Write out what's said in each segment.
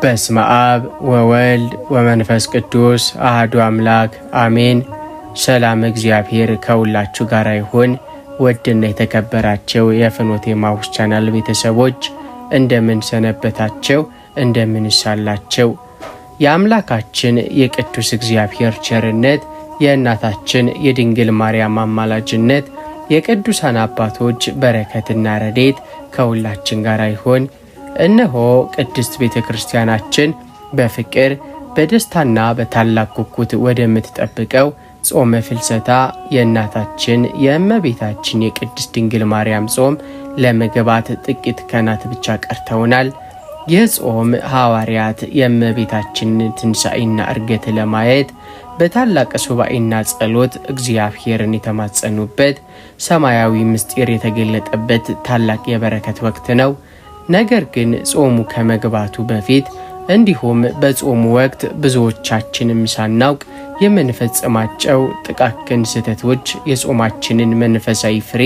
በስመ አብ ወወልድ ወመንፈስ ቅዱስ አሐዱ አምላክ አሜን። ሰላም እግዚአብሔር ከሁላችሁ ጋር ይሁን። ውድና የተከበራችሁ የፍኖተ ኤማሁስ ቻናል ቤተሰቦች እንደምን ሰነበታችሁ? እንደምን ሳላችሁ? የአምላካችን የቅዱስ እግዚአብሔር ቸርነት፣ የእናታችን የድንግል ማርያም አማላጅነት፣ የቅዱሳን አባቶች በረከትና ረድኤት ከሁላችን ጋር ይሁን። እነሆ ቅድስት ቤተክርስቲያናችን በፍቅር በደስታና በታላቅ ጉጉት ወደምትጠብቀው ጾመ ፍልሰታ የእናታችን የእመቤታችን የቅድስት ድንግል ማርያም ጾም ለመግባት ጥቂት ቀናት ብቻ ቀርተውናል። ይህ ጾም ሐዋርያት የእመቤታችንን ትንሣኤና ዕርገት ለማየት በታላቅ ሱባኤና ጸሎት እግዚአብሔርን የተማጸኑበት፣ ሰማያዊ ምስጢር የተገለጠበት ታላቅ የበረከት ወቅት ነው። ነገር ግን ጾሙ ከመግባቱ በፊት እንዲሁም በጾሙ ወቅት ብዙዎቻችንም ሳናውቅ የምንፈጽማቸው ጥቃቅን ስህተቶች የጾማችንን መንፈሳዊ ፍሬ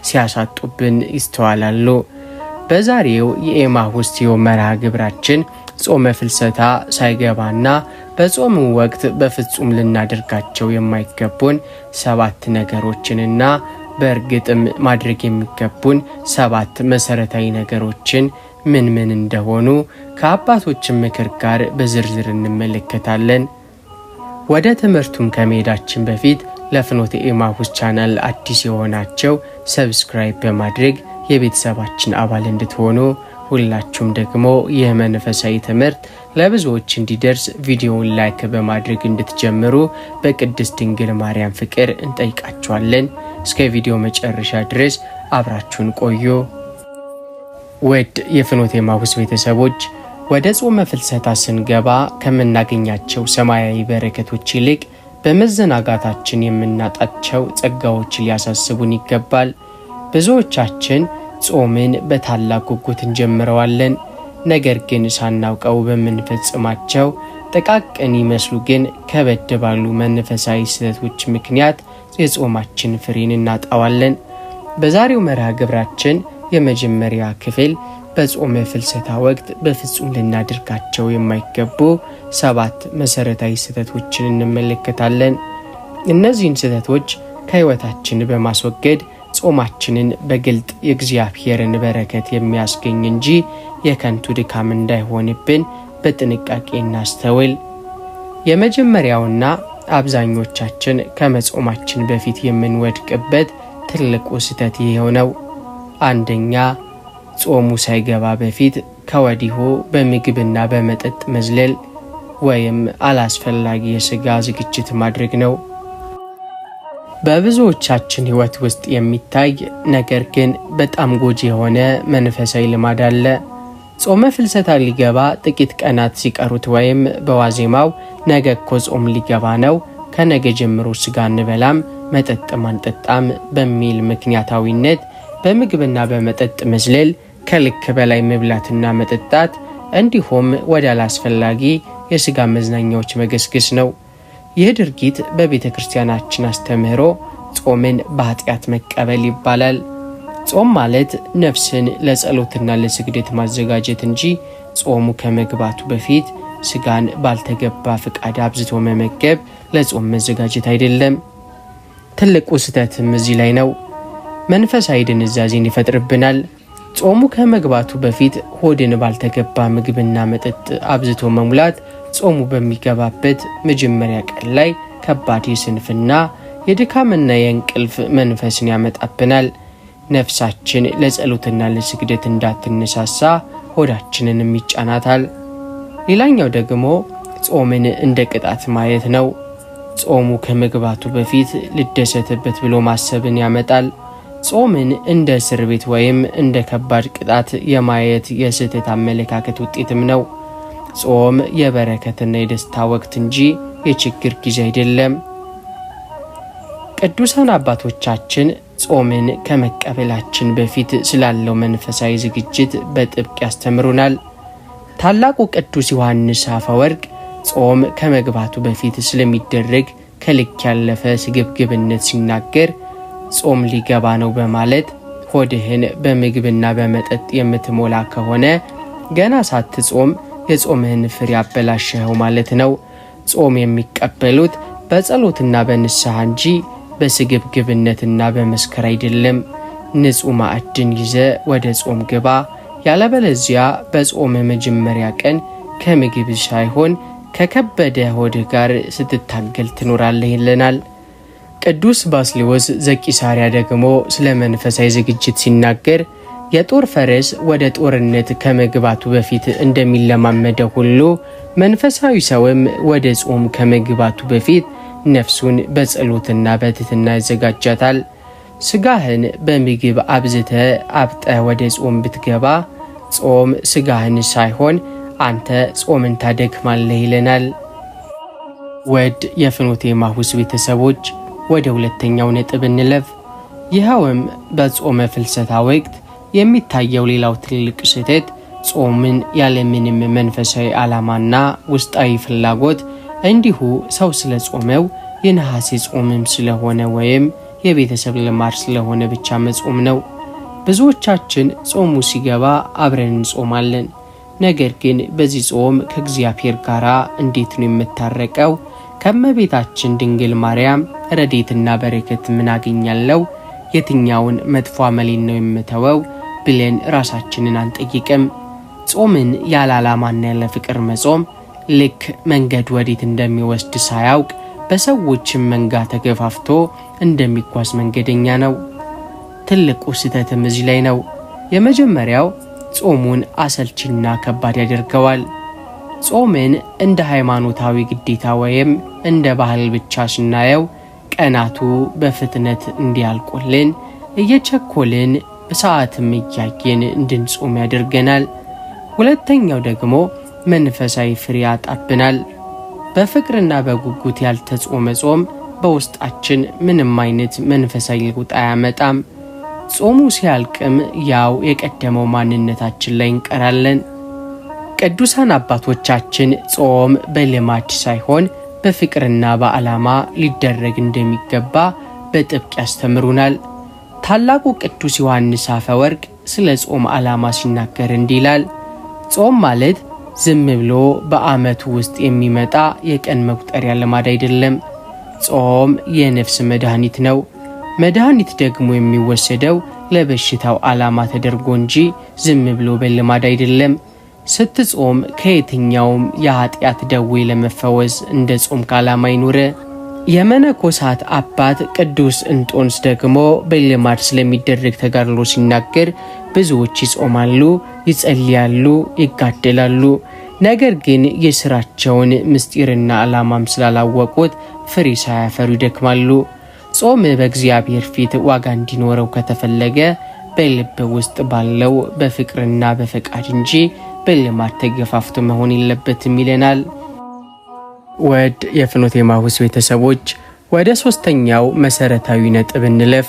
ሲያሳጡብን ይስተዋላሉ። በዛሬው የኤማሁስ መርሃ ግብራችን ጾመ ፍልሰታ ሳይገባና በጾሙ ወቅት በፍጹም ልናደርጋቸው የማይገቡን 7 ነገሮችንና በእርግጥም ማድረግ የሚገቡን 7 መሰረታዊ ነገሮችን ምን እንደሆኑ ከአባቶች ምክር ጋር በዝርዝር እንመለከታለን። ወደ ትምህርቱም ከመሄዳችን በፊት ለፍኖተ ኤማሁስ ቻናል አዲስ የሆናችሁ ሰብስክራይብ በማድረግ የቤተሰባችን አባል እንድትሆኑ፣ ሁላችሁም ደግሞ ይህ መንፈሳዊ ትምህርት ለብዙዎች እንዲደርስ ቪዲዮውን ላይክ በማድረግ እንድትጀምሩ በቅድስት ድንግል ማርያም ፍቅር እንጠይቃችኋለን። እስከ ቪዲዮ መጨረሻ ድረስ አብራችሁን ቆዩ። ውድ የፍኖተ ኤማሁስ ቤተሰቦች ወደ ጾመ ፍልሰታ ስንገባ ከምናገኛቸው ሰማያዊ በረከቶች ይልቅ በመዘናጋታችን የምናጣቸው ጸጋዎች ሊያሳስቡን ይገባል። ብዙዎቻችን ጾምን በታላቅ ጉጉት እንጀምረዋለን። ነገር ግን ሳናውቀው በምንፈጽማቸው ጥቃቅን ይመስሉ ግን ከበድ ባሉ መንፈሳዊ ስህተቶች ምክንያት የጾማችን ፍሬን እናጣዋለን። በዛሬው መርሃ ግብራችን የመጀመሪያ ክፍል በጾመ ፍልሰታ ወቅት በፍጹም ልናደርጋቸው የማይገቡ 7 መሰረታዊ ስህተቶችን እንመለከታለን። እነዚህን ስህተቶች ከሕይወታችን በማስወገድ ጾማችንን በግልጥ የእግዚአብሔርን በረከት የሚያስገኝ እንጂ የከንቱ ድካም እንዳይሆንብን በጥንቃቄ እናስተውል። የመጀመሪያውና አብዛኞቻችን ከመጾማችን በፊት የምንወድቅበት ትልቁ ስህተት ይሄው ነው። አንደኛ፣ ጾሙ ሳይገባ በፊት ከወዲሁ በምግብና በመጠጥ መዝለል ወይም አላስፈላጊ የሥጋ ዝግጅት ማድረግ ነው። በብዙዎቻችን ሕይወት ውስጥ የሚታይ ነገር ግን በጣም ጎጂ የሆነ መንፈሳዊ ልማድ አለ። ጾመ ፍልሰታ ሊገባ ጥቂት ቀናት ሲቀሩት ወይም በዋዜማው ነገ እኮ ጾም ሊገባ ነው፣ ከነገ ጀምሮ ሥጋ እንበላም መጠጥም አንጠጣም በሚል ምክንያታዊነት በምግብና በመጠጥ መዝለል፣ ከልክ በላይ መብላትና መጠጣት እንዲሁም ወደ አላስፈላጊ የሥጋ መዝናኛዎች መገስገስ ነው። ይህ ድርጊት በቤተ ክርስቲያናችን አስተምህሮ ጾምን በኃጢአት መቀበል ይባላል። ጾም ማለት ነፍስን ለጸሎትና ለስግደት ማዘጋጀት እንጂ ጾሙ ከመግባቱ በፊት ሥጋን ባልተገባ ፍቃድ አብዝቶ መመገብ ለጾም መዘጋጀት አይደለም። ትልቁ ስህተትም እዚህ ላይ ነው። መንፈሳዊ ድንዛዜን ይፈጥርብናል። ጾሙ ከመግባቱ በፊት ሆድን ባልተገባ ምግብና መጠጥ አብዝቶ መሙላት ጾሙ በሚገባበት መጀመሪያ ቀን ላይ ከባድ የስንፍና የድካምና የእንቅልፍ መንፈስን ያመጣብናል። ነፍሳችን ለጸሎትና ለስግደት እንዳትነሳሳ ሆዳችንንም ይጫናታል። ሌላኛው ደግሞ ጾምን እንደ ቅጣት ማየት ነው። ጾሙ ከመግባቱ በፊት ልደሰትበት ብሎ ማሰብን ያመጣል። ጾምን እንደ እስር ቤት ወይም እንደ ከባድ ቅጣት የማየት የስህተት አመለካከት ውጤትም ነው። ጾም የበረከትና የደስታ ወቅት እንጂ የችግር ጊዜ አይደለም። ቅዱሳን አባቶቻችን ጾምን ከመቀበላችን በፊት ስላለው መንፈሳዊ ዝግጅት በጥብቅ ያስተምሩናል። ታላቁ ቅዱስ ዮሐንስ አፈወርቅ ጾም ከመግባቱ በፊት ስለሚደረግ ከልክ ያለፈ ስግብግብነት ሲናገር ጾም ሊገባ ነው በማለት ሆድህን በምግብና በመጠጥ የምትሞላ ከሆነ ገና ሳትጾም የጾምህን ፍሬ አበላሸኸው ማለት ነው። ጾም የሚቀበሉት በጸሎትና በንስሐ እንጂ በስግብግብነትና በመስከር አይደለም። ንጹህ ማዕድን ይዘ ወደ ጾም ግባ፣ ያለበለዚያ በጾም መጀመሪያ ቀን ከምግብ ሳይሆን ከከበደ ሆድ ጋር ስትታገል ትኖራለህ ይለናል። ቅዱስ ባስልዮስ ዘቂሳርያ ደግሞ ስለ መንፈሳዊ ዝግጅት ሲናገር የጦር ፈረስ ወደ ጦርነት ከመግባቱ በፊት እንደሚለማመደው ሁሉ መንፈሳዊ ሰውም ወደ ጾም ከመግባቱ በፊት ነፍሱን በጸሎትና በትህትና ያዘጋጃታል። ስጋህን በምግብ አብዝተ አብጠ ወደ ጾም ብትገባ ጾም ስጋህን ሳይሆን አንተ ጾምን ታደክማለህ ይለናል። ወድ የፍኖተ ኤማሁስ ቤተሰቦች ወደ ሁለተኛው ነጥብ እንለፍ። ይኸውም በጾመ ፍልሰታ ወቅት የሚታየው ሌላው ትልቅ ስህተት ጾምን ያለምንም መንፈሳዊ ዓላማና ውስጣዊ ፍላጎት እንዲሁ ሰው ስለ ጾመው የነሐሴ ጾምም ስለሆነ ወይም የቤተሰብ ልማድ ስለሆነ ብቻ መጾም ነው። ብዙዎቻችን ጾሙ ሲገባ አብረን እንጾማለን። ነገር ግን በዚህ ጾም ከእግዚአብሔር ጋር እንዴት ነው የምታረቀው? ከመቤታችን ድንግል ማርያም ረድኤትና በረከት ምን አገኛለሁ? የትኛውን መጥፎ አመሌን ነው የምተወው ብለን ራሳችንን አንጠይቅም። ጾምን ያለ ዓላማና ያለ ፍቅር መጾም ልክ መንገድ ወዴት እንደሚወስድ ሳያውቅ በሰዎችም መንጋ ተገፋፍቶ እንደሚጓዝ መንገደኛ ነው። ትልቁ ስህተትም እዚህ ላይ ነው። የመጀመሪያው ጾሙን አሰልችና ከባድ ያደርገዋል። ጾምን እንደ ሃይማኖታዊ ግዴታ ወይም እንደ ባህል ብቻ ስናየው ቀናቱ በፍጥነት እንዲያልቁልን እየቸኮልን በሰዓትም እያየን እንድንጾም ያደርገናል። ሁለተኛው ደግሞ መንፈሳዊ ፍሬ ያጣብናል። በፍቅርና በጉጉት ያልተጾመ ጾም በውስጣችን ምንም አይነት መንፈሳዊ ለውጥ አያመጣም። ጾሙ ሲያልቅም ያው የቀደመው ማንነታችን ላይ እንቀራለን። ቅዱሳን አባቶቻችን ጾም በልማድ ሳይሆን በፍቅርና በዓላማ ሊደረግ እንደሚገባ በጥብቅ ያስተምሩናል። ታላቁ ቅዱስ ዮሐንስ አፈወርቅ ስለ ጾም ዓላማ ሲናገር እንዲህ ይላል። ጾም ማለት ዝም ብሎ በዓመቱ ውስጥ የሚመጣ የቀን መቁጠሪያ ልማድ አይደለም። ጾም የነፍስ መድኃኒት ነው። መድኃኒት ደግሞ የሚወሰደው ለበሽታው ዓላማ ተደርጎ እንጂ ዝም ብሎ በልማድ አይደለም። ስትጾም ከየትኛውም የኃጢአት ደዌ ለመፈወስ እንደ ጾም ዓላማ ይኑር። የመነኮሳት አባት ቅዱስ እንጦንስ ደግሞ በልማድ ስለሚደረግ ተጋድሎ ሲናገር ብዙዎች ይጾማሉ፣ ይጸልያሉ፣ ይጋደላሉ። ነገር ግን የሥራቸውን ምስጢርና ዓላማም ስላላወቁት ፍሬ ሳያፈሩ ይደክማሉ። ጾም በእግዚአብሔር ፊት ዋጋ እንዲኖረው ከተፈለገ በልብ ውስጥ ባለው በፍቅርና በፈቃድ እንጂ በልማድ ተገፋፍቶ መሆን የለበትም ይለናል። ወድ የፍኖተ ኤማሁስ ቤተሰቦች ወደ ሶስተኛው መሰረታዊ ነጥብ እንለፍ።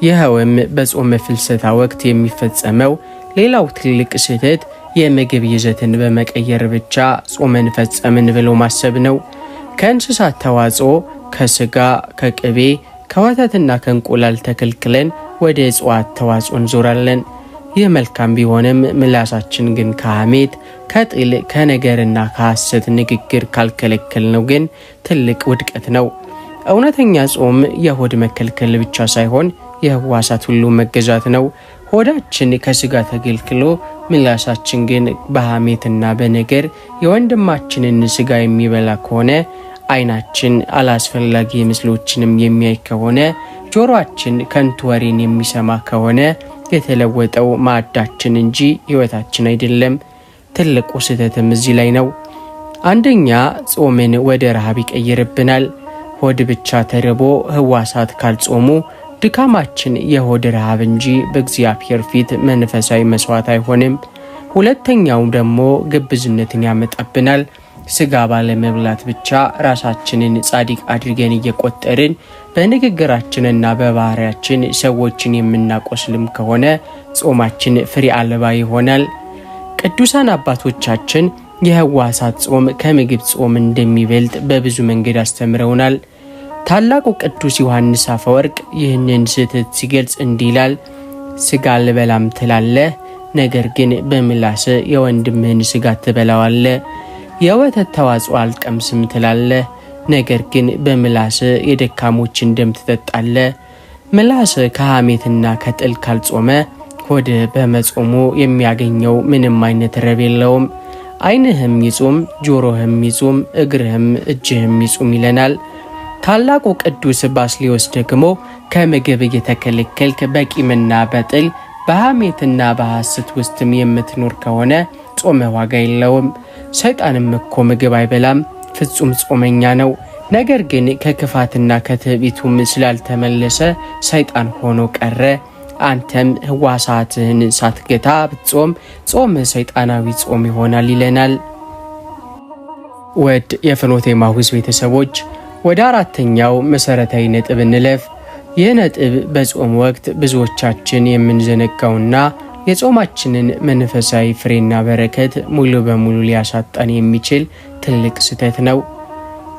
ይኸውም በጾመ ፍልሰታ ወቅት የሚፈጸመው ሌላው ትልቅ ስህተት የምግብ ይዘትን በመቀየር ብቻ ጾመን ፈጸምን ብሎ ማሰብ ነው። ከእንስሳት ተዋጽኦ፣ ከስጋ፣ ከቅቤ፣ ከወተትና ከእንቁላል ተከልክለን ወደ እጽዋት ተዋጽኦ እንዞራለን። ይህ መልካም ቢሆንም ምላሳችን ግን ከሐሜት፣ ከጥል፣ ከነገርና ከሐሰት ንግግር ካልከለከልነው ግን ትልቅ ውድቀት ነው። እውነተኛ ጾም የሆድ መከልከል ብቻ ሳይሆን የህዋሳት ሁሉ መገዛት ነው። ሆዳችን ከስጋ ተገልክሎ ምላሳችን ግን በሐሜትና በነገር የወንድማችንን ስጋ የሚበላ ከሆነ፣ አይናችን አላስፈላጊ ምስሎችንም የሚያይ ከሆነ፣ ጆሮአችን ከንቱ ወሬን የሚሰማ ከሆነ የተለወጠው ማዕዳችን እንጂ ህይወታችን አይደለም። ትልቁ ስህተትም እዚህ ላይ ነው። አንደኛ ጾምን ወደ ረሃብ ይቀይርብናል። ሆድ ብቻ ተርቦ ህዋሳት ካልጾሙ ድካማችን የሆድ ረሃብ እንጂ በእግዚአብሔር ፊት መንፈሳዊ መስዋዕት አይሆንም። ሁለተኛው ደግሞ ግብዝነትን ያመጣብናል። ስጋ ባለመብላት ብቻ ራሳችንን ጻድቅ አድርገን እየቆጠርን በንግግራችንና በባህሪያችን ሰዎችን የምናቆስልም ከሆነ ጾማችን ፍሬ አልባ ይሆናል። ቅዱሳን አባቶቻችን የህዋሳት ጾም ከምግብ ጾም እንደሚበልጥ በብዙ መንገድ አስተምረውናል። ታላቁ ቅዱስ ዮሐንስ አፈወርቅ ይህንን ስህተት ሲገልጽ እንዲህ ይላል። ስጋ አልበላም ትላለህ፣ ነገር ግን በምላስ የወንድምህን ስጋ ትበላዋለህ። የወተት ተዋጽኦ አልቀምስም ትላለህ፣ ነገር ግን በምላስ የደካሞችን ደም ትጠጣለህ። ምላስ ከሐሜትና ከጥል ካልጾመ ሆድ በመጾሙ የሚያገኘው ምንም አይነት ረብ የለውም። ዓይንህም ይጹም፣ ጆሮህም ይጹም፣ እግርህም እጅህም ይጹም ይለናል። ታላቁ ቅዱስ ባስልዮስ ደግሞ ከምግብ እየተከለከልክ በቂምና በጥል በሐሜትና በሐሰት ውስጥም የምትኖር ከሆነ ጾመ ዋጋ የለውም። ሰይጣንም እኮ ምግብ አይበላም፣ ፍጹም ጾመኛ ነው። ነገር ግን ከክፋትና ከትዕቢቱም ስላልተመለሰ ሰይጣን ሆኖ ቀረ። አንተም ሕዋሳትህን ሳትገታ ብትጾም ጾም ሰይጣናዊ ጾም ይሆናል ይለናል። ወድ የፍኖተ ኤማሁስ ቤተሰቦች ወደ አራተኛው መሰረታዊ ነጥብ እንለፍ። ይህ ነጥብ በጾም ወቅት ብዙዎቻችን የምንዘነጋውና የጾማችንን መንፈሳዊ ፍሬና በረከት ሙሉ በሙሉ ሊያሳጣን የሚችል ትልቅ ስህተት ነው።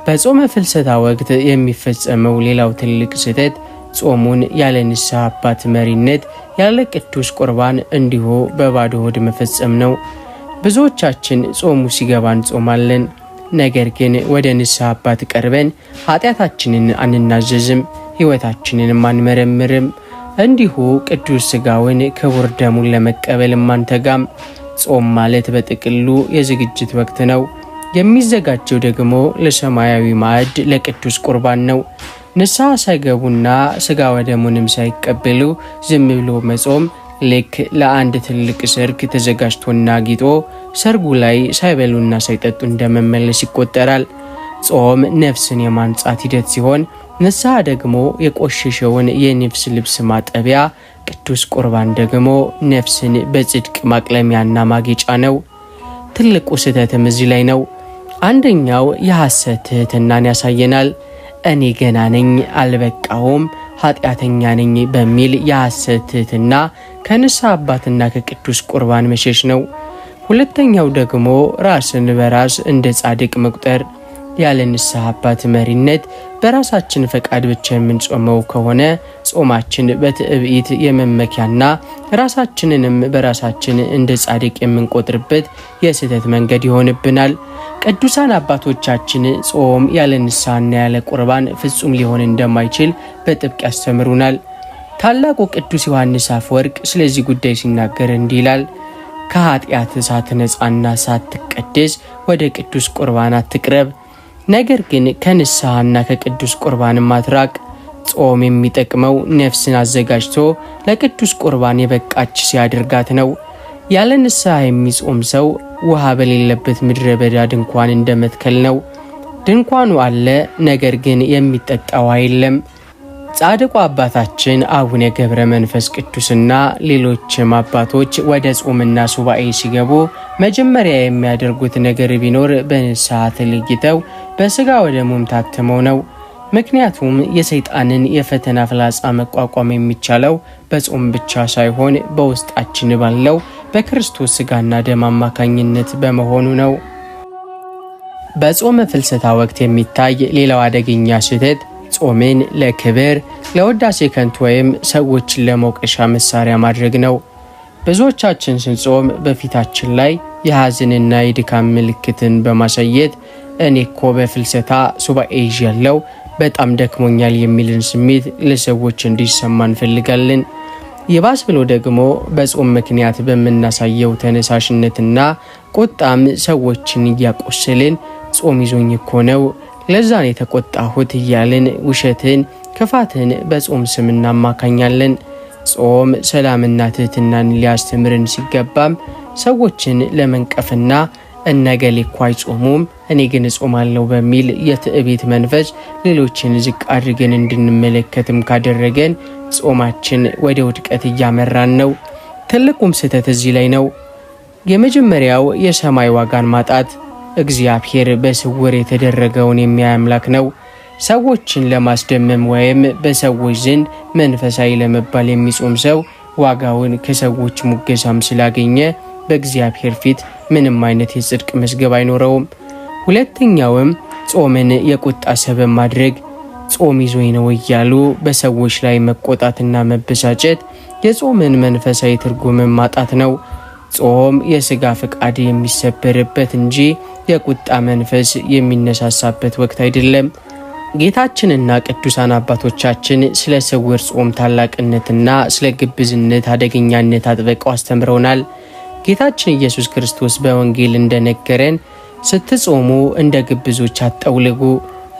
በጾመ ፍልሰታ ወቅት የሚፈጸመው ሌላው ትልቅ ስህተት ጾሙን ያለ ንስሐ አባት መሪነት ያለ ቅዱስ ቁርባን እንዲሁ በባዶ ሆድ መፈጸም ነው። ብዙዎቻችን ጾሙ ሲገባ እንጾማለን፣ ነገር ግን ወደ ንስሐ አባት ቀርበን ኃጢአታችንን አንናዘዝም፣ ሕይወታችንንም አንመረምርም። እንዲሁ ቅዱስ ሥጋውን ክቡር ደሙን ለመቀበልም አንተጋም። ጾም ማለት በጥቅሉ የዝግጅት ወቅት ነው። የሚዘጋጀው ደግሞ ለሰማያዊ ማዕድ ለቅዱስ ቁርባን ነው። ንስሐ ሳይገቡና ሥጋ ወደሙንም ሳይቀበሉ ዝም ብሎ መጾም ልክ ለአንድ ትልቅ ሰርግ ተዘጋጅቶና ጊጦ ሰርጉ ላይ ሳይበሉና ሳይጠጡ እንደመመለስ ይቆጠራል። ጾም ነፍስን የማንጻት ሂደት ሲሆን፣ ንስሐ ደግሞ የቆሸሸውን የነፍስ ልብስ ማጠቢያ፣ ቅዱስ ቁርባን ደግሞ ነፍስን በጽድቅ ማቅለሚያና ማጌጫ ነው። ትልቁ ስህተትም እዚህ ላይ ነው። አንደኛው የሐሰት ትሕትናን ያሳየናል። እኔ ገና ነኝ፣ አልበቃውም፣ ኃጢአተኛ ነኝ በሚል የሐሰት ትሕትና ከንስሐ አባትና ከቅዱስ ቁርባን መሸሽ ነው። ሁለተኛው ደግሞ ራስን በራስ እንደ ጻድቅ መቁጠር። ያለ ንስሐ አባት መሪነት በራሳችን ፈቃድ ብቻ የምንጾመው ከሆነ ጾማችን በትዕቢት የመመኪያና ራሳችንንም በራሳችን እንደ ጻድቅ የምንቆጥርበት የስህተት መንገድ ይሆንብናል። ቅዱሳን አባቶቻችን ጾም ያለ ንስሐና ያለ ቁርባን ፍጹም ሊሆን እንደማይችል በጥብቅ ያስተምሩናል። ታላቁ ቅዱስ ዮሐንስ አፈወርቅ ስለዚህ ጉዳይ ሲናገር እንዲህ ይላል። ከኃጢአት ሳትነጻና ሳትቀደስ ወደ ቅዱስ ቁርባን አትቅረብ፣ ነገር ግን ከንስሐና ከቅዱስ ቁርባንም አትራቅ። ጾም የሚጠቅመው ነፍስን አዘጋጅቶ ለቅዱስ ቁርባን የበቃች ሲያደርጋት ነው። ያለ ንስሐ የሚጾም ሰው ውሃ በሌለበት ምድረ በዳ ድንኳን እንደመትከል ነው። ድንኳኑ አለ፣ ነገር ግን የሚጠጣ ውሃ የለም። ጻድቁ አባታችን አቡነ ገብረ መንፈስ ቅዱስና ሌሎችም አባቶች ወደ ጾምና ሱባኤ ሲገቡ መጀመሪያ የሚያደርጉት ነገር ቢኖር በንስሐ ተለይተው በሥጋ ወደሙም ታትመው ነው። ምክንያቱም የሰይጣንን የፈተና ፍላጻ መቋቋም የሚቻለው በጾም ብቻ ሳይሆን በውስጣችን ባለው በክርስቶስ ሥጋና ደም አማካኝነት በመሆኑ ነው። በጾመ ፍልሰታ ወቅት የሚታይ ሌላው አደገኛ ስህተት ጾምን ለክብር፣ ለውዳሴ ከንቱ ወይም ሰዎችን ለመውቀሻ መሳሪያ ማድረግ ነው። ብዙዎቻችን ስንጾም በፊታችን ላይ የሐዘንና የድካም ምልክትን በማሳየት እኔ እኮ በፍልሰታ ሱባኤ ይዣለሁ፣ በጣም ደክሞኛል የሚልን ስሜት ለሰዎች እንዲሰማ እንፈልጋለን። ይባስ ብሎ ደግሞ በጾም ምክንያት በምናሳየው ተነሳሽነትና ቁጣም ሰዎችን እያቆሰልን ጾም ይዞኝ እኮ ነው፣ ለዛን የተቆጣሁት እያልን ውሸትን፣ ክፋትን በጾም ስም እናማካኛለን። ጾም ሰላምና ትሕትናን ሊያስተምርን ሲገባም ሰዎችን ለመንቀፍና እነገሌ እኮ አይጾሙም እኔ ግን እጾማለሁ በሚል የትዕቢት መንፈስ ሌሎችን ዝቅ አድርገን እንድንመለከትም ካደረገን ጾማችን ወደ ውድቀት እያመራን ነው። ትልቁም ስህተት እዚህ ላይ ነው። የመጀመሪያው የሰማይ ዋጋን ማጣት። እግዚአብሔር በስውር የተደረገውን የሚያይ አምላክ ነው። ሰዎችን ለማስደመም ወይም በሰዎች ዘንድ መንፈሳዊ ለመባል የሚጾም ሰው ዋጋውን ከሰዎች ሙገሳም ስላገኘ በእግዚአብሔር ፊት ምንም አይነት የጽድቅ መዝገብ አይኖረውም። ሁለተኛውም ጾምን የቁጣ ሰበብ ማድረግ። ጾም ይዞኝ ነው እያሉ በሰዎች ላይ መቆጣትና መበሳጨት የጾምን መንፈሳዊ ትርጉምን ማጣት ነው። ጾም የሥጋ ፍቃድ የሚሰበርበት እንጂ የቁጣ መንፈስ የሚነሳሳበት ወቅት አይደለም። ጌታችንና ቅዱሳን አባቶቻችን ስለ ስውር ጾም ታላቅነትና ስለ ግብዝነት አደገኛነት አጥብቀው አስተምረውናል። ጌታችን ኢየሱስ ክርስቶስ በወንጌል እንደነገረን ስትጾሙ እንደ ግብዞች አትጠውልጉ፣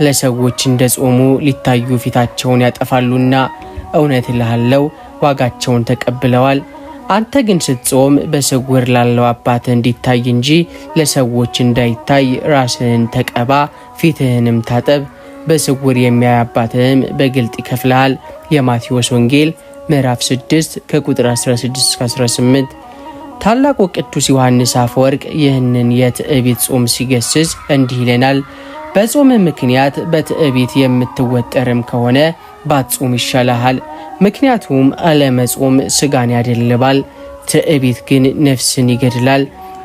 ለሰዎች እንደ ጾሙ ሊታዩ ፊታቸውን ያጠፋሉና እውነት እልሃለሁ ዋጋቸውን ተቀብለዋል። አንተ ግን ስትጾም በስውር ላለው አባትህ እንዲታይ እንጂ ለሰዎች እንዳይታይ ራስህን ተቀባ፣ ፊትህንም ታጠብ፣ በስውር የሚያይ አባትህም በግልጥ ይከፍልሃል። የማቴዎስ ወንጌል ምዕራፍ 6 ከቁጥር 16-18። ታላቁ ቅዱስ ዮሐንስ አፈወርቅ ይህንን የትዕቢት ጾም ሲገስጽ እንዲህ ይለናል። በጾም ምክንያት በትዕቢት የምትወጠርም ከሆነ ባትጾም ይሻልሃል። ምክንያቱም አለመጾም ስጋን ያደልባል፣ ትዕቢት ግን ነፍስን ይገድላል።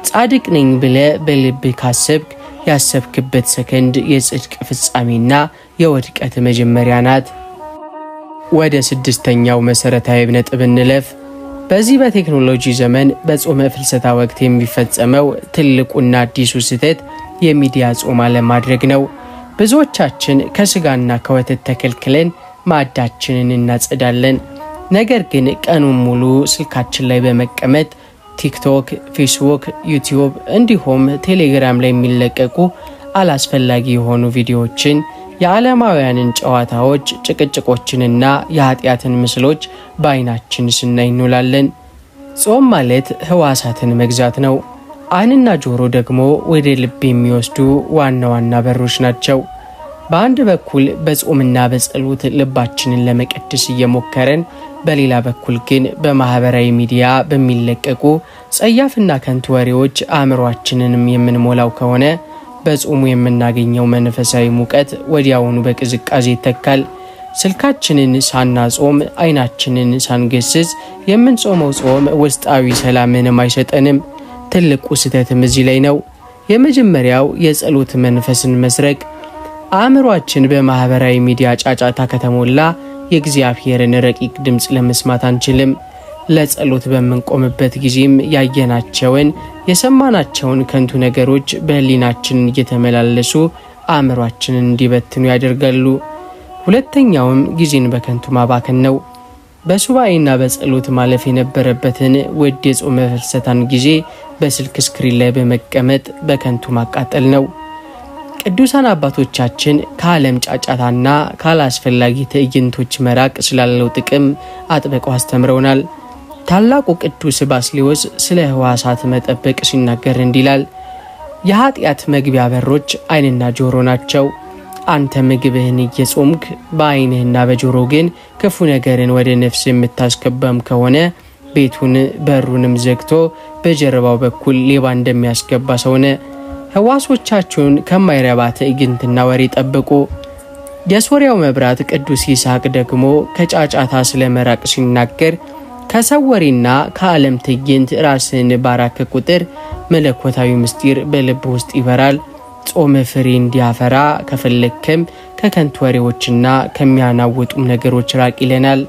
ጻድቅ ነኝ ብለህ በልብህ ካሰብክ ያሰብክበት ሰከንድ የጽድቅ ፍጻሜና የውድቀት መጀመሪያ ናት። ወደ 6ኛው መሰረታዊ ነጥብ እንለፍ። በዚህ በቴክኖሎጂ ዘመን በጾመ ፍልሰታ ወቅት የሚፈጸመው ትልቁና አዲሱ ስህተት የሚዲያ ጾም አለማድረግ ነው። ብዙዎቻችን ከስጋና ከወተት ተከልክለን ማዕዳችንን እናጸዳለን። ነገር ግን ቀኑን ሙሉ ስልካችን ላይ በመቀመጥ ቲክቶክ፣ ፌስቡክ፣ ዩቲዩብ እንዲሁም ቴሌግራም ላይ የሚለቀቁ አላስፈላጊ የሆኑ ቪዲዮዎችን፣ የዓለማውያንን ጨዋታዎች፣ ጭቅጭቆችንና የኃጢአትን ምስሎች በአይናችን ስናይ እንውላለን። ጾም ማለት ህዋሳትን መግዛት ነው። ዓይንና ጆሮ ደግሞ ወደ ልብ የሚወስዱ ዋና ዋና በሮች ናቸው። በአንድ በኩል በጾምና በጸሎት ልባችንን ለመቀደስ እየሞከረን፣ በሌላ በኩል ግን በማህበራዊ ሚዲያ በሚለቀቁ ጸያፍና ከንቱ ወሬዎች አእምሯችንንም የምንሞላው ከሆነ በጾሙ የምናገኘው መንፈሳዊ ሙቀት ወዲያውኑ በቅዝቃዜ ይተካል። ስልካችንን ሳናጾም ዓይናችንን ሳንገስጽ የምንጾመው ጾም ውስጣዊ ሰላምንም አይሰጠንም። ትልቁ ስህተትም እዚህ ላይ ነው። የመጀመሪያው የጸሎት መንፈስን መስረቅ። አእምሯችን በማህበራዊ ሚዲያ ጫጫታ ከተሞላ የእግዚአብሔርን ረቂቅ ድምፅ ለመስማት አንችልም። ለጸሎት በምንቆምበት ጊዜም ያየናቸውን የሰማናቸውን ከንቱ ነገሮች በህሊናችን እየተመላለሱ አእምሯችንን እንዲበትኑ ያደርጋሉ። ሁለተኛውም ጊዜን በከንቱ ማባከን ነው። በሱባኤና በጸሎት ማለፍ የነበረበትን ውድ የጾመ ፍልሰታን ጊዜ በስልክ ስክሪን ላይ በመቀመጥ በከንቱ ማቃጠል ነው። ቅዱሳን አባቶቻችን ከዓለም ጫጫታና ካላስፈላጊ ትዕይንቶች መራቅ ስላለው ጥቅም አጥብቀው አስተምረውናል። ታላቁ ቅዱስ ባስልዮስ ስለ ህዋሳት መጠበቅ ሲናገር እንዲላል፣ የኃጢአት መግቢያ በሮች ዓይንና ጆሮ ናቸው። አንተ ምግብህን እየጾምክ በዓይንህና በጆሮ ግን ክፉ ነገርን ወደ ነፍስ የምታስገባም ከሆነ ቤቱን በሩንም ዘግቶ በጀርባው በኩል ሌባ እንደሚያስገባ ሰውነ። ህዋሶቻችሁን ከማይረባ ትዕይንትና ወሬ ጠብቁ። የሶርያው መብራት ቅዱስ ይስሐቅ ደግሞ ከጫጫታ ስለ መራቅ ሲናገር ከሰው ወሬና ከዓለም ትዕይንት ራስን ባራከ ቁጥር መለኮታዊ ምስጢር በልብ ውስጥ ይበራል። ጾም ፍሬ እንዲያፈራ ከፈለክም ከከንቱ ወሬዎችና ከሚያናውጡም ነገሮች ራቅ ይለናል።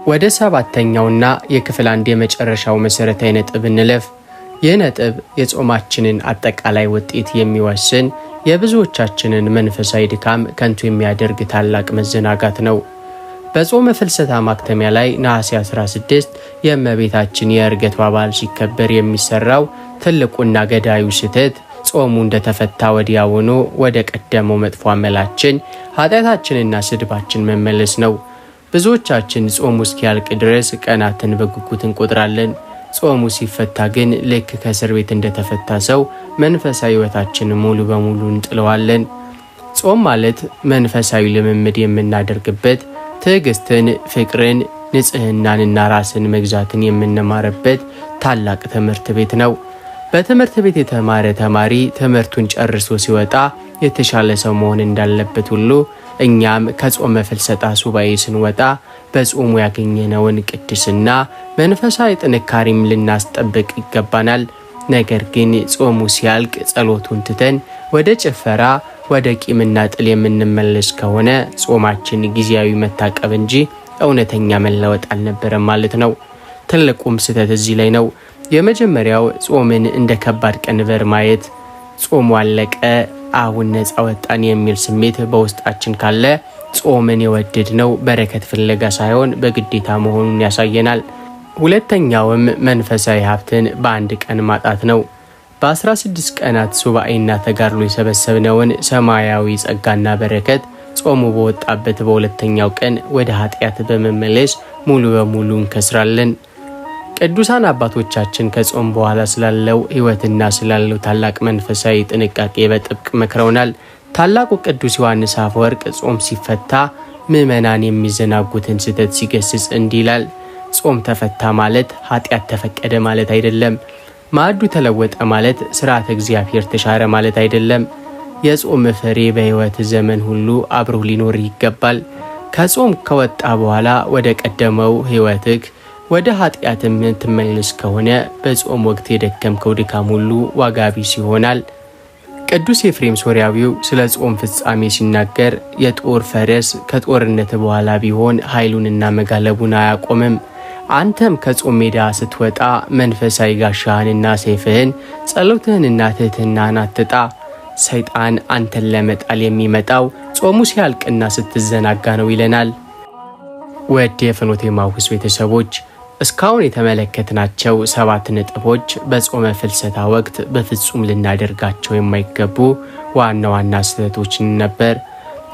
ወደ 7ኛውና የክፍል 1 የመጨረሻው መሰረታዊ ነጥብ እንለፍ። ይህ ነጥብ የጾማችንን አጠቃላይ ውጤት የሚወስን የብዙዎቻችንን መንፈሳዊ ድካም ከንቱ የሚያደርግ ታላቅ መዘናጋት ነው። በጾመ ፍልሰታ ማክተሚያ ላይ ነሐሴ 16 የእመቤታችን የዕርገቷ በዓል ሲከበር የሚሰራው ትልቁና ገዳዩ ስህተት ጾሙ እንደተፈታ ወዲያውኑ ወደ ቀደመው መጥፎ አመላችን ኃጢአታችንና ስድባችን መመለስ ነው። ብዙዎቻችን ጾሙ እስኪያልቅ ድረስ ቀናትን በጉጉት እንቆጥራለን። ጾሙ ሲፈታ ግን ልክ ከእስር ቤት እንደተፈታ ሰው መንፈሳዊ ሕይወታችን ሙሉ በሙሉ እንጥለዋለን። ጾም ማለት መንፈሳዊ ልምምድ የምናደርግበት፣ ትዕግስትን፣ ፍቅርን፣ ንጽህናንና ራስን መግዛትን የምንማርበት ታላቅ ትምህርት ቤት ነው። በትምህርት ቤት የተማረ ተማሪ ትምህርቱን ጨርሶ ሲወጣ የተሻለ ሰው መሆን እንዳለበት ሁሉ እኛም ከጾመ ፍልሰታ ሱባኤ ስንወጣ በጾሙ ያገኘነውን ቅድስና መንፈሳዊ ጥንካሬም ልናስጠብቅ ይገባናል። ነገር ግን ጾሙ ሲያልቅ ጸሎቱን ትተን ወደ ጭፈራ፣ ወደ ቂምና ጥል የምንመለስ ከሆነ ጾማችን ጊዜያዊ መታቀብ እንጂ እውነተኛ መለወጥ አልነበረም ማለት ነው። ትልቁም ስህተት እዚህ ላይ ነው። የመጀመሪያው ጾምን እንደ ከባድ ቀንበር ማየት። ጾሙ አለቀ አሁን ነፃ ወጣን የሚል ስሜት በውስጣችን ካለ ጾምን የወደድነው በረከት ፍለጋ ሳይሆን በግዴታ መሆኑን ያሳየናል። ሁለተኛውም መንፈሳዊ ሀብትን በአንድ ቀን ማጣት ነው። በ16 ቀናት ሱባኤና ተጋድሎ የሰበሰብነውን ሰማያዊ ጸጋና በረከት ጾሙ በወጣበት በሁለተኛው ቀን ወደ ኃጢአት በመመለስ ሙሉ በሙሉ እንከስራለን። ቅዱሳን አባቶቻችን ከጾም በኋላ ስላለው ሕይወትና ስላለው ታላቅ መንፈሳዊ ጥንቃቄ በጥብቅ መክረውናል። ታላቁ ቅዱስ ዮሐንስ አፈወርቅ ጾም ሲፈታ ምዕመናን የሚዘናጉትን ስህተት ሲገስጽ እንዲህ ይላል። ጾም ተፈታ ማለት ኃጢአት ተፈቀደ ማለት አይደለም። ማዕዱ ተለወጠ ማለት ሥርዓተ እግዚአብሔር ተሻረ ማለት አይደለም። የጾም ፍሬ በሕይወት ዘመን ሁሉ አብሮ ሊኖር ይገባል። ከጾም ከወጣ በኋላ ወደ ቀደመው ሕይወትህ ወደ ኃጢአትም ትመለስ ከሆነ በጾም ወቅት የደከምከው ድካም ሁሉ ዋጋ ቢስ ይሆናል። ቅዱስ ኤፍሬም ሶርያዊው ስለ ጾም ፍጻሜ ሲናገር የጦር ፈረስ ከጦርነት በኋላ ቢሆን ኃይሉንና መጋለቡን አያቆምም። አንተም ከጾም ሜዳ ስትወጣ መንፈሳዊ ጋሻህንና ሰይፍህን ጸሎትህንና ትሕትናህን አትጣ። ሰይጣን አንተን ለመጣል የሚመጣው ጾሙ ሲያልቅና ስትዘናጋ ነው ይለናል። ወደ የፍኖተ ኤማሁስ ቤተሰቦች እስካሁን የተመለከትናቸው 7 ነጥቦች በጾመ ፍልሰታ ወቅት በፍጹም ልናደርጋቸው የማይገቡ ዋና ዋና ስህተቶችን ነበር።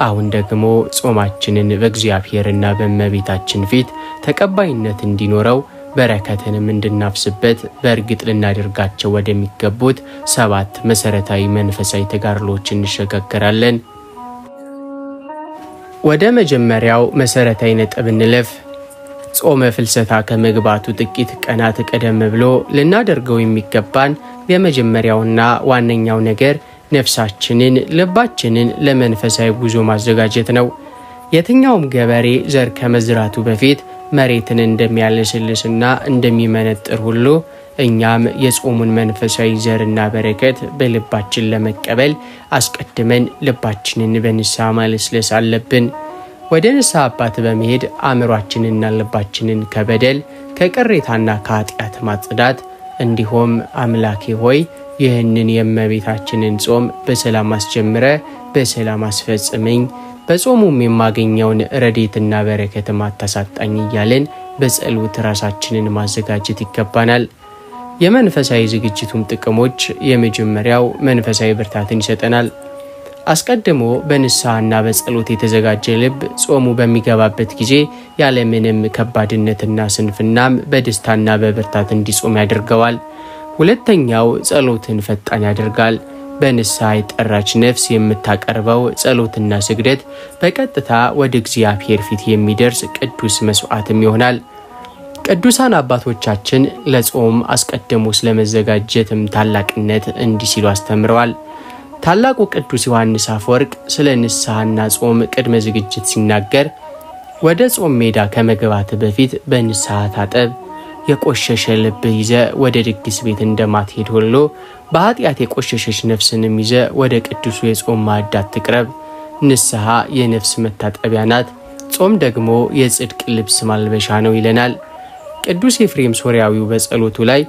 አሁን ደግሞ ጾማችንን በእግዚአብሔርና በእመቤታችን ፊት ተቀባይነት እንዲኖረው በረከትንም እንድናፍስበት በእርግጥ ልናደርጋቸው ወደሚገቡት 7 መሰረታዊ መንፈሳዊ ተጋድሎች እንሸጋገራለን። ወደ መጀመሪያው መሰረታዊ ነጥብ እንለፍ። ጾመ ፍልሰታ ከመግባቱ ጥቂት ቀናት ቀደም ብሎ ልናደርገው የሚገባን የመጀመሪያውና ዋነኛው ነገር ነፍሳችንን፣ ልባችንን ለመንፈሳዊ ጉዞ ማዘጋጀት ነው። የትኛውም ገበሬ ዘር ከመዝራቱ በፊት መሬትን እንደሚያለሰልስና እንደሚመነጥር ሁሉ እኛም የጾሙን መንፈሳዊ ዘርና በረከት በልባችን ለመቀበል አስቀድመን ልባችንን በንስሐ ማለስለስ አለብን። ወደ ንስሐ አባት በመሄድ አእምሯችንና ልባችንን ከበደል ከቅሬታና ከኃጢአት ማጽዳት፣ እንዲሁም አምላኬ ሆይ ይህንን የእመቤታችንን ጾም በሰላም አስጀምረ በሰላም አስፈጽመኝ፣ በጾሙም የማገኘውን ረድኤትና በረከት አታሳጣኝ እያልን በጸሎት ራሳችንን ማዘጋጀት ይገባናል። የመንፈሳዊ ዝግጅቱም ጥቅሞች የመጀመሪያው መንፈሳዊ ብርታትን ይሰጠናል። አስቀድሞ በንስሐና በጸሎት የተዘጋጀ ልብ ጾሙ በሚገባበት ጊዜ ያለምንም ከባድነትና ስንፍናም በደስታና በብርታት እንዲጾም ያደርገዋል። ሁለተኛው ጸሎትን ፈጣን ያደርጋል። በንስሐ የጠራች ነፍስ የምታቀርበው ጸሎትና ስግደት በቀጥታ ወደ እግዚአብሔር ፊት የሚደርስ ቅዱስ መስዋዕትም ይሆናል። ቅዱሳን አባቶቻችን ለጾም አስቀድሞ ስለመዘጋጀትም ታላቅነት እንዲህ ሲሉ አስተምረዋል። ታላቁ ቅዱስ ዮሐንስ አፈወርቅ ስለ ንስሐና ጾም ቅድመ ዝግጅት ሲናገር ወደ ጾም ሜዳ ከመግባት በፊት በንስሐ ታጠብ፣ የቆሸሸ ልብ ይዘ ወደ ድግስ ቤት እንደማትሄድ ሁሉ በኃጢአት የቆሸሸች ነፍስንም ይዘ ወደ ቅዱሱ የጾም ማዕድ አትቅረብ። ንስሐ የነፍስ መታጠቢያ ናት፣ ጾም ደግሞ የጽድቅ ልብስ ማልበሻ ነው ይለናል። ቅዱስ ኤፍሬም ሶርያዊው በጸሎቱ ላይ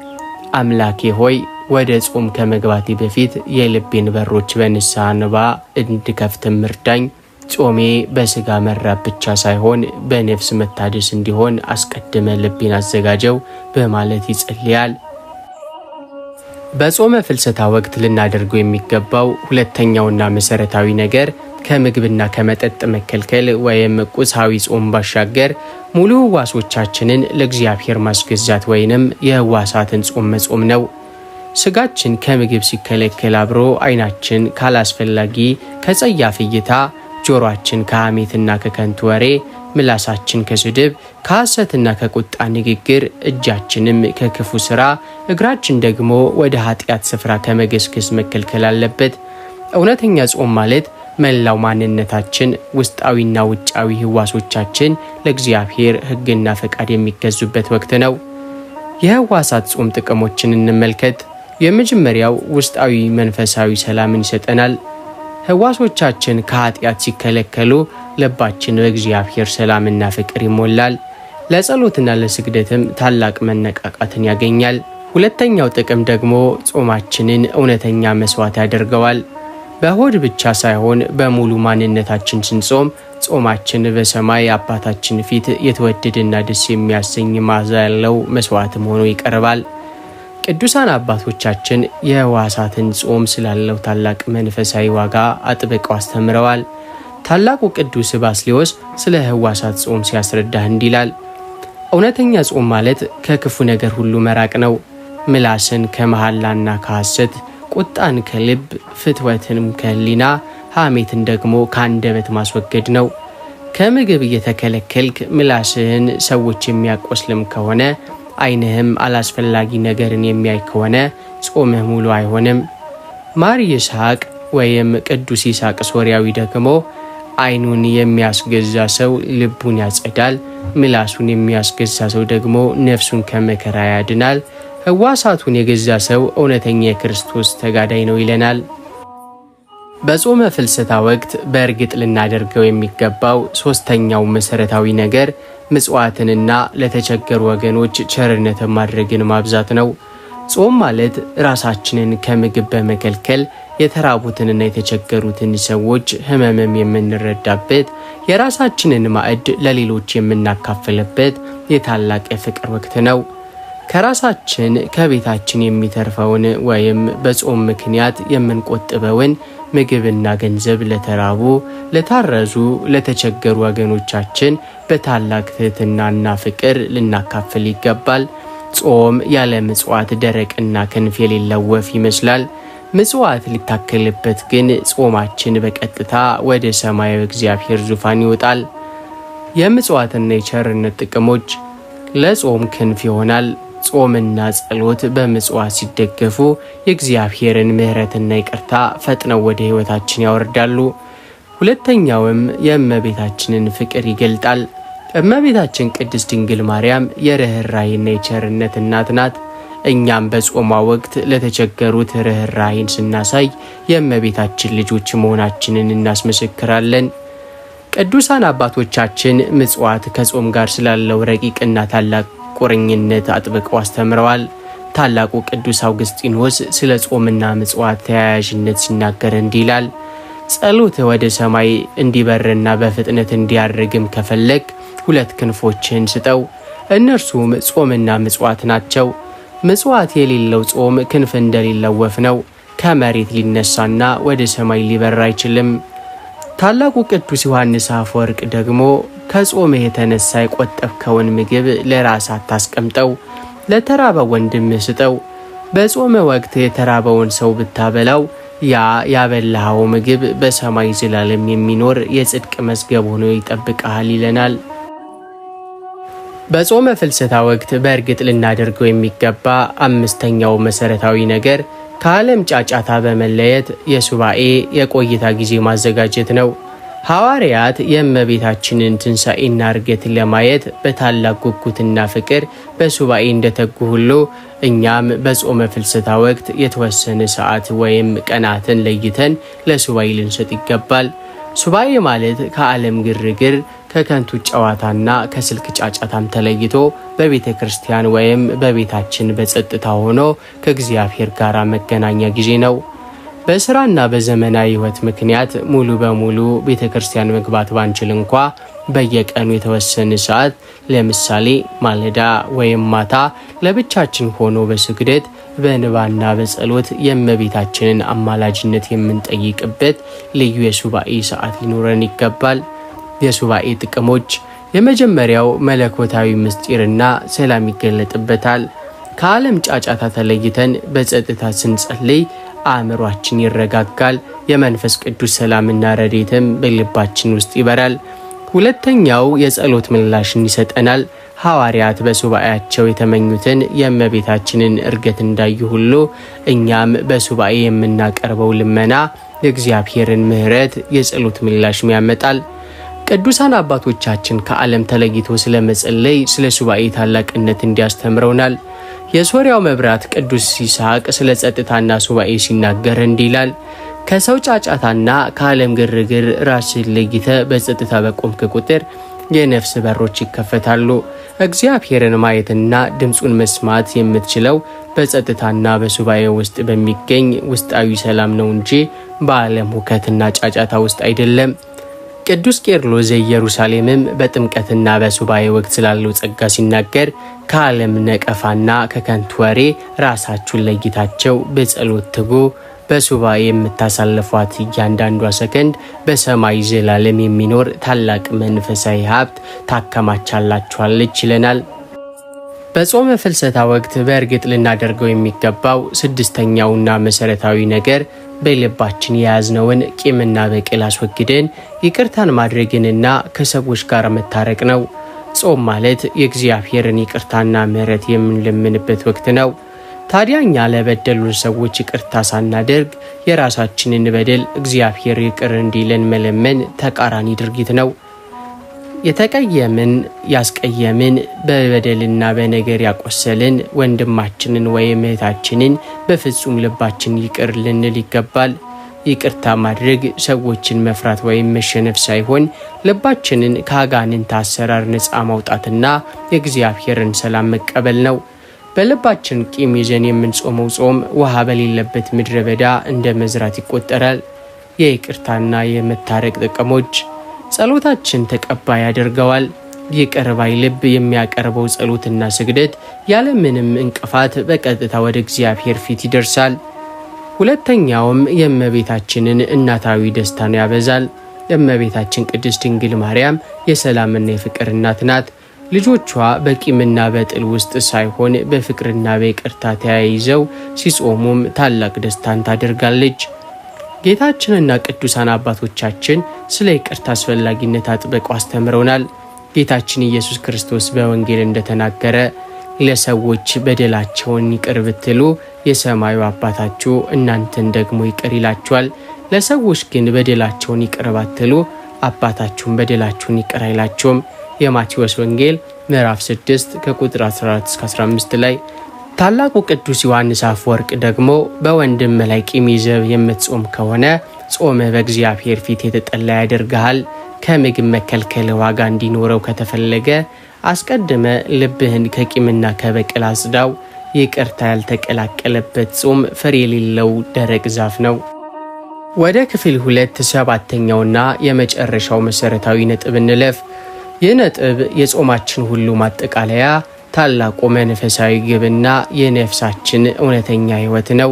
አምላኬ ሆይ ወደ ጾም ከመግባቴ በፊት የልቤን በሮች በንስሐ እንባ እንድከፍት እርዳኝ። ጾሜ በስጋ መራብ ብቻ ሳይሆን በነፍስ መታደስ እንዲሆን አስቀድመ ልቤን አዘጋጀው በማለት ይጸልያል። በጾመ ፍልሰታ ወቅት ልናደርገው የሚገባው ሁለተኛውና መሰረታዊ ነገር ከምግብና ከመጠጥ መከልከል ወይም ቁሳዊ ጾም ባሻገር ሙሉ ሕዋሶቻችንን ለእግዚአብሔር ማስገዛት ወይንም የሕዋሳትን ጾም መጾም ነው። ስጋችን ከምግብ ሲከለከል አብሮ ዓይናችን ካላስፈላጊ ከጸያፍ እይታ፣ ጆሮአችን ከሐሜትና ከከንቱ ወሬ፣ ምላሳችን ከስድብ ከሐሰትና ከቁጣ ንግግር፣ እጃችንም ከክፉ ሥራ፣ እግራችን ደግሞ ወደ ኃጢአት ስፍራ ከመገስገስ መከልከል አለበት። እውነተኛ ጾም ማለት መላው ማንነታችን ውስጣዊና ውጫዊ ሕዋሶቻችን ለእግዚአብሔር ሕግና ፈቃድ የሚገዙበት ወቅት ነው። የሕዋሳት ጾም ጥቅሞችን እንመልከት። የመጀመሪያው ውስጣዊ መንፈሳዊ ሰላምን ይሰጠናል። ሕዋሶቻችን ከኃጢአት ሲከለከሉ ልባችን በእግዚአብሔር ሰላምና ፍቅር ይሞላል። ለጸሎትና ለስግደትም ታላቅ መነቃቃትን ያገኛል። ሁለተኛው ጥቅም ደግሞ ጾማችንን እውነተኛ መስዋዕት ያደርገዋል። በሆድ ብቻ ሳይሆን በሙሉ ማንነታችን ስንጾም ጾማችን በሰማይ አባታችን ፊት የተወደደና ደስ የሚያሰኝ መዓዛ ያለው መስዋዕትም ሆኖ ይቀርባል። ቅዱሳን አባቶቻችን የሕዋሳትን ጾም ስላለው ታላቅ መንፈሳዊ ዋጋ አጥብቀው አስተምረዋል። ታላቁ ቅዱስ ባስልዮስ ስለ ሕዋሳት ጾም ሲያስረዳህ እንዲህ ይላል። እውነተኛ ጾም ማለት ከክፉ ነገር ሁሉ መራቅ ነው። ምላስን ከመሐላና ከሐሰት፣ ቁጣን ከልብ፣ ፍትወትንም ከህሊና፣ ሐሜትን ደግሞ ከአንደበት ማስወገድ ነው። ከምግብ እየተከለከልክ ምላስህን ሰዎች የሚያቆስልም ከሆነ ዓይንህም አላስፈላጊ ነገርን የሚያይ ከሆነ ጾምህ ሙሉ አይሆንም። ማር ይስሐቅ ወይም ቅዱስ ይስሐቅ ሶርያዊ ደግሞ ዓይኑን የሚያስገዛ ሰው ልቡን ያጸዳል፣ ምላሱን የሚያስገዛ ሰው ደግሞ ነፍሱን ከመከራ ያድናል፣ ሕዋሳቱን የገዛ ሰው እውነተኛ የክርስቶስ ተጋዳይ ነው ይለናል። በጾመ ፍልሰታ ወቅት በእርግጥ ልናደርገው የሚገባው ሶስተኛው መሰረታዊ ነገር ምጽዋትንና ለተቸገሩ ወገኖች ቸርነትን ማድረግን ማብዛት ነው። ጾም ማለት ራሳችንን ከምግብ በመከልከል የተራቡትንና የተቸገሩትን ሰዎች ሕመምም የምንረዳበት፣ የራሳችንን ማዕድ ለሌሎች የምናካፍልበት የታላቅ የፍቅር ወቅት ነው። ከራሳችን ከቤታችን የሚተርፈውን ወይም በጾም ምክንያት የምንቆጥበውን ምግብና ገንዘብ ለተራቡ፣ ለታረዙ፣ ለተቸገሩ ወገኖቻችን በታላቅ ትህትናና ፍቅር ልናካፍል ይገባል። ጾም ያለ ምጽዋት ደረቅና ክንፍ የሌለው ወፍ ይመስላል። ምጽዋት ሊታከልበት ግን ጾማችን በቀጥታ ወደ ሰማያዊ እግዚአብሔር ዙፋን ይወጣል። የምጽዋትና የቸርነት ጥቅሞች ለጾም ክንፍ ይሆናል። ጾምና ጸሎት በምጽዋት ሲደገፉ የእግዚአብሔርን ምሕረትና ይቅርታ ፈጥነው ወደ ሕይወታችን ያወርዳሉ። ሁለተኛውም የእመቤታችንን ፍቅር ይገልጣል። እመቤታችን ቅድስት ድንግል ማርያም የርኅራኄና የቸርነት እናት ናት። እኛም በጾማ ወቅት ለተቸገሩት ርኅራኄን ስናሳይ የእመቤታችን ልጆች መሆናችንን እናስመሰክራለን። ቅዱሳን አባቶቻችን ምጽዋት ከጾም ጋር ስላለው ረቂቅና ታላቅ ቁርኝነት አጥብቀው አስተምረዋል። ታላቁ ቅዱስ አውግስጢኖስ ስለ ጾምና ምጽዋት ተያያዥነት ሲናገር እንዲህ ይላል። ጸሎት ወደ ሰማይ እንዲበርና በፍጥነት እንዲያርግም ከፈለግ 2 ክንፎችን ስጠው፣ እነርሱም ጾምና ምጽዋት ናቸው። ምጽዋት የሌለው ጾም ክንፍ እንደሌለው ወፍ ነው። ከመሬት ሊነሳና ወደ ሰማይ ሊበር አይችልም። ታላቁ ቅዱስ ዮሐንስ አፈወርቅ ደግሞ ከጾምህ የተነሳ የቆጠብከውን ምግብ ለራስህ አታስቀምጠው፣ ለተራበው ወንድምህ ስጠው። በጾም ወቅት የተራበውን ሰው ብታበላው ያ ያበላኸው ምግብ በሰማይ ዘላለም የሚኖር የጽድቅ መዝገብ ሆኖ ይጠብቅሃል ይለናል። በጾመ ፍልሰታ ወቅት በእርግጥ ልናደርገው የሚገባ አምስተኛው መሰረታዊ ነገር ከዓለም ጫጫታ በመለየት የሱባኤ የቆይታ ጊዜ ማዘጋጀት ነው። ሐዋርያት የእመቤታችንን ትንሣኤና ዕርገትን ለማየት በታላቅ ጉጉትና ፍቅር በሱባኤ እንደተጉ ሁሉ እኛም በጾመ ፍልሰታ ወቅት የተወሰነ ሰዓት ወይም ቀናትን ለይተን ለሱባኤ ልንሰጥ ይገባል። ሱባኤ ማለት ከዓለም ግርግር፣ ከከንቱ ጨዋታና ከስልክ ጫጫታም ተለይቶ በቤተ ክርስቲያን ወይም በቤታችን በጸጥታ ሆኖ ከእግዚአብሔር ጋር መገናኛ ጊዜ ነው። በስራና በዘመናዊ ሕይወት ምክንያት ሙሉ በሙሉ ቤተ ክርስቲያን መግባት ባንችል እንኳ በየቀኑ የተወሰነ ሰዓት ለምሳሌ ማለዳ ወይም ማታ ለብቻችን ሆኖ በስግደት በንባና በጸሎት የእመቤታችንን አማላጅነት የምንጠይቅበት ልዩ የሱባኤ ሰዓት ሊኖረን ይገባል። የሱባኤ ጥቅሞች፣ የመጀመሪያው መለኮታዊ ምስጢርና ሰላም ይገለጥበታል። ከዓለም ጫጫታ ተለይተን በጸጥታ ስንጸልይ አእምሯችን ይረጋጋል። የመንፈስ ቅዱስ ሰላምና ረድኤትም በልባችን ውስጥ ይበራል። ሁለተኛው የጸሎት ምላሽን ይሰጠናል። ሐዋርያት በሱባኤያቸው የተመኙትን የእመቤታችንን ዕርገት እንዳዩ ሁሉ እኛም በሱባኤ የምናቀርበው ልመና የእግዚአብሔርን ምሕረት የጸሎት ምላሽም ያመጣል። ቅዱሳን አባቶቻችን ከዓለም ተለይቶ ስለመጸለይ ስለ ሱባኤ ታላቅነት እንዲያስተምረውናል። የሶርያው መብራት ቅዱስ ይስሐቅ ስለ ጸጥታና ሱባኤ ሲናገር እንዲህ ይላል። ከሰው ጫጫታና ከዓለም ግርግር ራስን ለይተ በጸጥታ በቆምክ ቁጥር የነፍስ በሮች ይከፈታሉ። እግዚአብሔርን ማየትና ድምጹን መስማት የምትችለው በጸጥታና በሱባኤ ውስጥ በሚገኝ ውስጣዊ ሰላም ነው እንጂ በዓለም ሁከትና ጫጫታ ውስጥ አይደለም። ቅዱስ ቄርሎስ ዘኢየሩሳሌምም በጥምቀትና በሱባኤ ወቅት ስላለው ጸጋ ሲናገር ከዓለም ነቀፋና ከከንቱ ወሬ ራሳችሁን ለይታችሁ በጸሎት ትጉ፣ በሱባኤ የምታሳልፏት እያንዳንዷ ሰከንድ በሰማይ ዘላለም የሚኖር ታላቅ መንፈሳዊ ሀብት ታከማቻላችኋለች ይለናል። በጾመ ፍልሰታ ወቅት በእርግጥ ልናደርገው የሚገባው ስድስተኛውና መሰረታዊ ነገር በልባችን የያዝነውን ቂምና በቀል አስወግደን ይቅርታን ማድረግንና ከሰዎች ጋር መታረቅ ነው። ጾም ማለት የእግዚአብሔርን ይቅርታና ምሕረት የምንለምንበት ወቅት ነው። ታዲያ እኛ ለበደሉን ሰዎች ይቅርታ ሳናደርግ የራሳችንን በደል እግዚአብሔር ይቅር እንዲለን መለመን ተቃራኒ ድርጊት ነው። የተቀየምን ያስቀየምን በበደልና በነገር ያቆሰልን ወንድማችንን ወይም እህታችንን በፍጹም ልባችን ይቅር ልንል ይገባል። ይቅርታ ማድረግ ሰዎችን መፍራት ወይም መሸነፍ ሳይሆን ልባችንን ከአጋንንት አሰራር ነፃ ማውጣትና የእግዚአብሔርን ሰላም መቀበል ነው። በልባችን ቂም ይዘን የምንጾመው ጾም ውሃ በሌለበት ምድረ በዳ እንደ መዝራት ይቆጠራል። የይቅርታና የመታረቅ ጥቅሞች ጸሎታችን ተቀባይ ያደርገዋል። ይቅር ባይ ልብ የሚያቀርበው ጸሎትና ስግደት ያለምንም እንቅፋት በቀጥታ ወደ እግዚአብሔር ፊት ይደርሳል። ሁለተኛውም የእመቤታችንን እናታዊ ደስታን ያበዛል። የእመቤታችን ቅድስት ድንግል ማርያም የሰላምና የፍቅር እናት ናት። ልጆቿ በቂምና በጥል ውስጥ ሳይሆን በፍቅርና በይቅርታ ተያይዘው ሲጾሙም ታላቅ ደስታን ታደርጋለች። ጌታችንና ቅዱሳን አባቶቻችን ስለ ይቅርታ አስፈላጊነት አጥብቀው አስተምረውናል። ጌታችን ኢየሱስ ክርስቶስ በወንጌል እንደተናገረ ለሰዎች በደላቸውን ይቅር ብትሉ የሰማዩ አባታችሁ እናንተን ደግሞ ይቅር ይላችኋል። ለሰዎች ግን በደላቸውን ይቅር ባትሉ አባታችሁን በደላችሁን ይቅር አይላችሁም። የማቴዎስ ወንጌል ምዕራፍ 6 ከቁጥር 14 እስከ 15 ላይ። ታላቁ ቅዱስ ዮሐንስ አፈወርቅ ደግሞ በወንድም ላይ ቂም ይዘህ የምትጾም ከሆነ ጾምህ በእግዚአብሔር ፊት የተጠላ ያደርግሃል። ከምግብ መከልከል ዋጋ እንዲኖረው ከተፈለገ አስቀድመ ልብህን ከቂምና ከበቀል አጽዳው። ይቅርታ ያልተቀላቀለበት ጾም ፍሬ የሌለው ደረቅ ዛፍ ነው። ወደ ክፍል 2 7ኛውና የመጨረሻው መሰረታዊ ነጥብ እንለፍ። ይህ ነጥብ የጾማችን ሁሉ ማጠቃለያ ታላቁ መንፈሳዊ ግብና የነፍሳችን እውነተኛ ሕይወት ነው።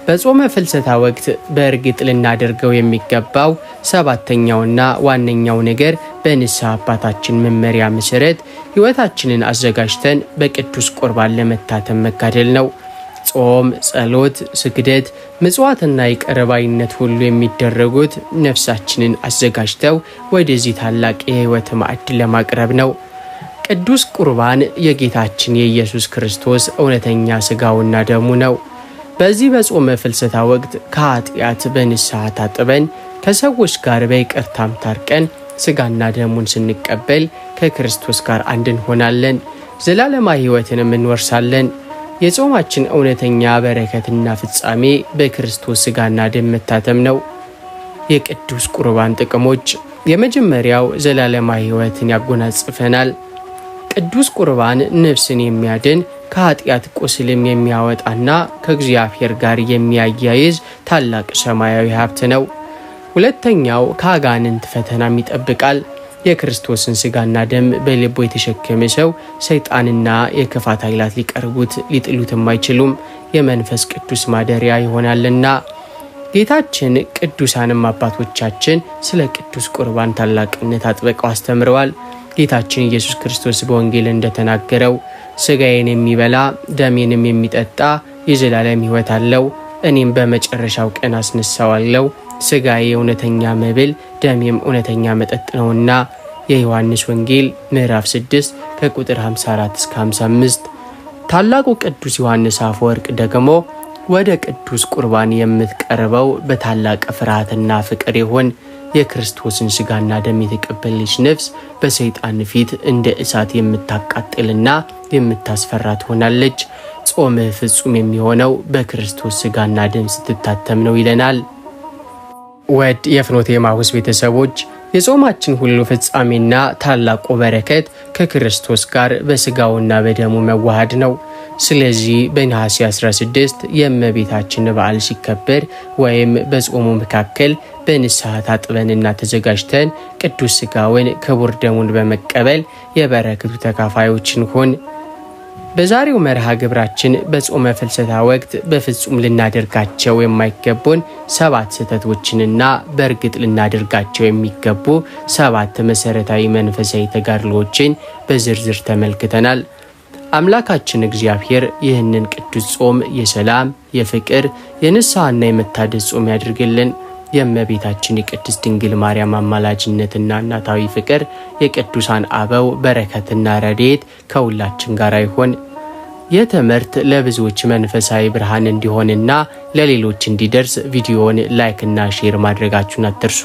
በጾመ ፍልሰታ ወቅት በእርግጥ ልናደርገው የሚገባው 7ኛውና ዋነኛው ነገር በንስሐ አባታችን መመሪያ መሰረት ሕይወታችንን አዘጋጅተን በቅዱስ ቁርባን ለመታተም መጋደል ነው። ጾም፣ ጸሎት፣ ስግደት፣ ምጽዋትና ይቅር ባይነት ሁሉ የሚደረጉት ነፍሳችንን አዘጋጅተው ወደዚህ ታላቅ የሕይወት ማዕድ ለማቅረብ ነው። ቅዱስ ቁርባን የጌታችን የኢየሱስ ክርስቶስ እውነተኛ ሥጋውና ደሙ ነው። በዚህ በጾመ ፍልሰታ ወቅት ከኃጢአት በንስሐ ታጥበን ከሰዎች ጋር በይቅርታም ታርቀን ሥጋና ደሙን ስንቀበል ከክርስቶስ ጋር አንድ እንሆናለን፣ ዘላለማዊ ሕይወትንም እንወርሳለን። የጾማችን እውነተኛ በረከትና ፍጻሜ በክርስቶስ ሥጋና ደም መታተም ነው። የቅዱስ ቁርባን ጥቅሞች፣ የመጀመሪያው ዘላለማዊ ሕይወትን ያጎናጽፈናል። ቅዱስ ቁርባን ነፍስን የሚያድን ከኃጢአት ቁስልም የሚያወጣና ከእግዚአብሔር ጋር የሚያያይዝ ታላቅ ሰማያዊ ሀብት ነው። ሁለተኛው ከአጋንንት ፈተናም ይጠብቃል። የክርስቶስን ሥጋና ደም በልቡ የተሸከመ ሰው ሰይጣንና የክፋት ኃይላት ሊቀርቡት ሊጥሉትም አይችሉም፣ የመንፈስ ቅዱስ ማደሪያ ይሆናልና። ጌታችን ቅዱሳንም አባቶቻችን ስለ ቅዱስ ቁርባን ታላቅነት አጥብቀው አስተምረዋል። ጌታችን ኢየሱስ ክርስቶስ በወንጌል እንደተናገረው ሥጋዬን የሚበላ ደሜንም የሚጠጣ የዘላለም ሕይወት አለው፣ እኔም በመጨረሻው ቀን አስነሳዋለሁ። ሥጋዬ እውነተኛ መብል ደሜም እውነተኛ መጠጥ ነውና። የዮሐንስ ወንጌል ምዕራፍ 6 ከቁጥር 54 እስከ 55። ታላቁ ቅዱስ ዮሐንስ አፈወርቅ ደግሞ ወደ ቅዱስ ቁርባን የምትቀርበው በታላቅ ፍርሃትና ፍቅር ይሆን። የክርስቶስን ሥጋና ደም የተቀበለች ነፍስ በሰይጣን ፊት እንደ እሳት የምታቃጥልና የምታስፈራ ትሆናለች። ጾምህ ፍጹም የሚሆነው በክርስቶስ ሥጋና ደም ስትታተም ነው ይለናል። ወድ የፍኖተ ኤማሁስ ቤተሰቦች የጾማችን ሁሉ ፍጻሜና ታላቁ በረከት ከክርስቶስ ጋር በስጋውና በደሙ መዋሃድ ነው። ስለዚህ በነሐሴ 16 የእመቤታችን በዓል ሲከበር ወይም በጾሙ መካከል በንስሐ ታጥበንና ተዘጋጅተን ቅዱስ ስጋውን ክቡር ደሙን በመቀበል የበረከቱ ተካፋዮች እንሁን። በዛሬው መርሃ ግብራችን በጾመ ፍልሰታ ወቅት በፍጹም ልናደርጋቸው የማይገቡን 7 ስህተቶችንና በእርግጥ ልናደርጋቸው የሚገቡ 7 መሰረታዊ መንፈሳዊ ተጋድሎዎችን በዝርዝር ተመልክተናል። አምላካችን እግዚአብሔር ይህንን ቅዱስ ጾም የሰላም፣ የፍቅር፣ የንስሐና የመታደስ ጾም ያድርግልን። የእመቤታችን የቅድስት ድንግል ማርያም አማላጅነትና እናታዊ ፍቅር፣ የቅዱሳን አበው በረከትና ረድኤት ከሁላችን ጋር ይሁን። የትምህርት ለብዙዎች መንፈሳዊ ብርሃን እንዲሆንና ለሌሎች እንዲደርስ ቪዲዮውን ላይክ እና ሼር ማድረጋችሁን አትርሱ።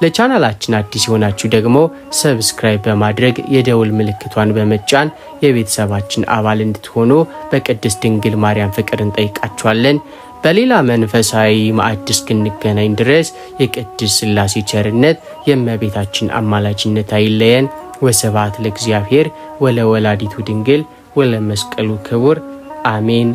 ለቻናላችን አዲስ የሆናችሁ ደግሞ ሰብስክራይብ በማድረግ የደውል ምልክቷን በመጫን የቤተሰባችን አባል እንድትሆኑ በቅድስት ድንግል ማርያም ፍቅር እንጠይቃችኋለን። በሌላ መንፈሳዊ ማዕድ እስክንገናኝ ድረስ የቅድስት ሥላሴ ቸርነት የእመቤታችን አማላጅነት አይለየን። ወስብሐት ለእግዚአብሔር ወለወላዲቱ ድንግል ወለመስቀሉ ክቡር አሜን።